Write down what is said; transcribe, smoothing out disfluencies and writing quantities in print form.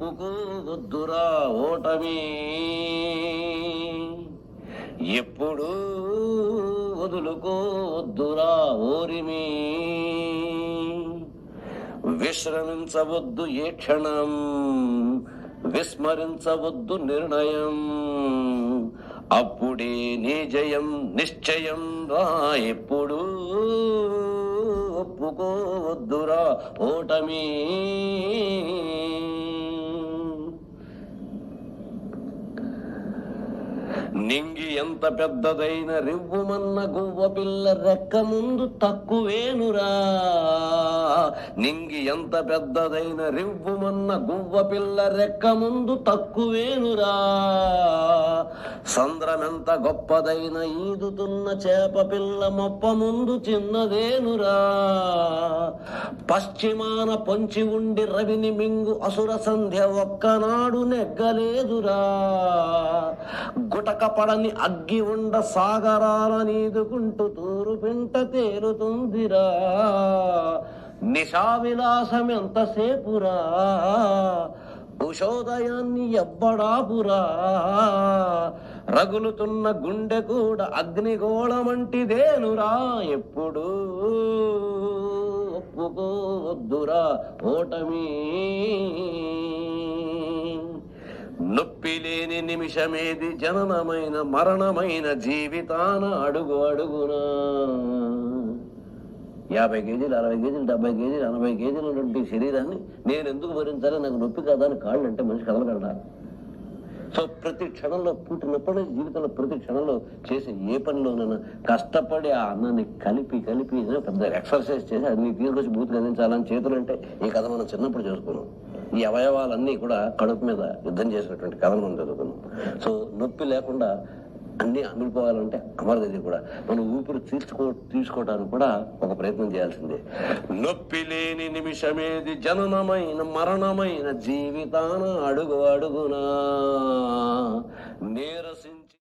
ఒప్పుకోవద్దురా ఓటమి, ఎప్పుడు వదులుకోవద్దురా ఓరిమి, విశ్రమించవద్దు ఏ క్షణం, విస్మరించవద్దు నిర్ణయం, అప్పుడే నీ జయం నిశ్చయం రా. ఎప్పుడు ఒప్పుకోవద్దురా ఓటమి. నింగి ఎంత పెద్దదైన రివ్వుమన్న గువ్వ పిల్ల రెక్క ముందు తక్కువేనురా. నింగి ఎంత పెద్దదైన రివ్వుమన్న గువ్వ పిల్ల రెక్క ముందు తక్కువేనురా. సంద్రమెంత గొప్పదైన ఈదుతున్న చేప పిల్ల మొప్ప ముందు చిన్నదేనురా. పశ్చిమాన పొంచి ఉండి రవిని మింగు అసుర సంధ్య ఒక్కనాడు నెగ్గలేదురా. గుటక పడని అగ్గి ఉండ సాగరాల నీదుకుంటూ తూరు పింట తేలుతుందిరా. నిశా విలాసం ఎంతసేపురా, ఉషోదయాన్ని ఎవ్వడాపురా. రగులుతున్న గుండె కూడా అగ్నిగోళమంటిదేనురా. ఎప్పుడు ఒప్పుకోవద్దురా ఓటమి. నొప్పి లేని నిమిషమేది, జననమైన మరణమైన జీవితాన అడుగు అడుగునా. 50 కేజీలు 60 కేజీలు 70 కేజీలు 80 కేజీలు ఉన్నటువంటి శరీరాన్ని నేను ఎందుకు భరించాలి, నాకు నొప్పి కాదా అని కాళ్ళు అంటే మనిషి కదలగలడా? సో ప్రతి క్షణంలో పుట్టినప్పటి జీవితంలో ప్రతి క్షణంలో చేసే ఏ పనిలోనైనా కష్టపడి ఆ అన్నాన్ని కలిపి పెద్ద ఎక్సర్సైజ్ చేసి అన్ని తీసుకొచ్చి బూతులు అందించాలని చేతులు అంటే ఈ కథ మనం చిన్నప్పుడు చేసుకున్నాం. ఈ అవయవాలన్నీ కూడా కడుపు మీద యుద్ధం చేసినటువంటి కథను మనం చదువుకున్నాం. సో నొప్పి లేకుండా అన్ని అమిలిపోవాలంటే అమరగతి కూడా మనం ఊపిరి తీసుకోవడానికి కూడా ఒక ప్రయత్నం చేయాల్సిందే. నొప్పి లేని నిమిషమేది, జననమైన మరణమైన జీవితాన అడుగు అడుగునా. నీరసి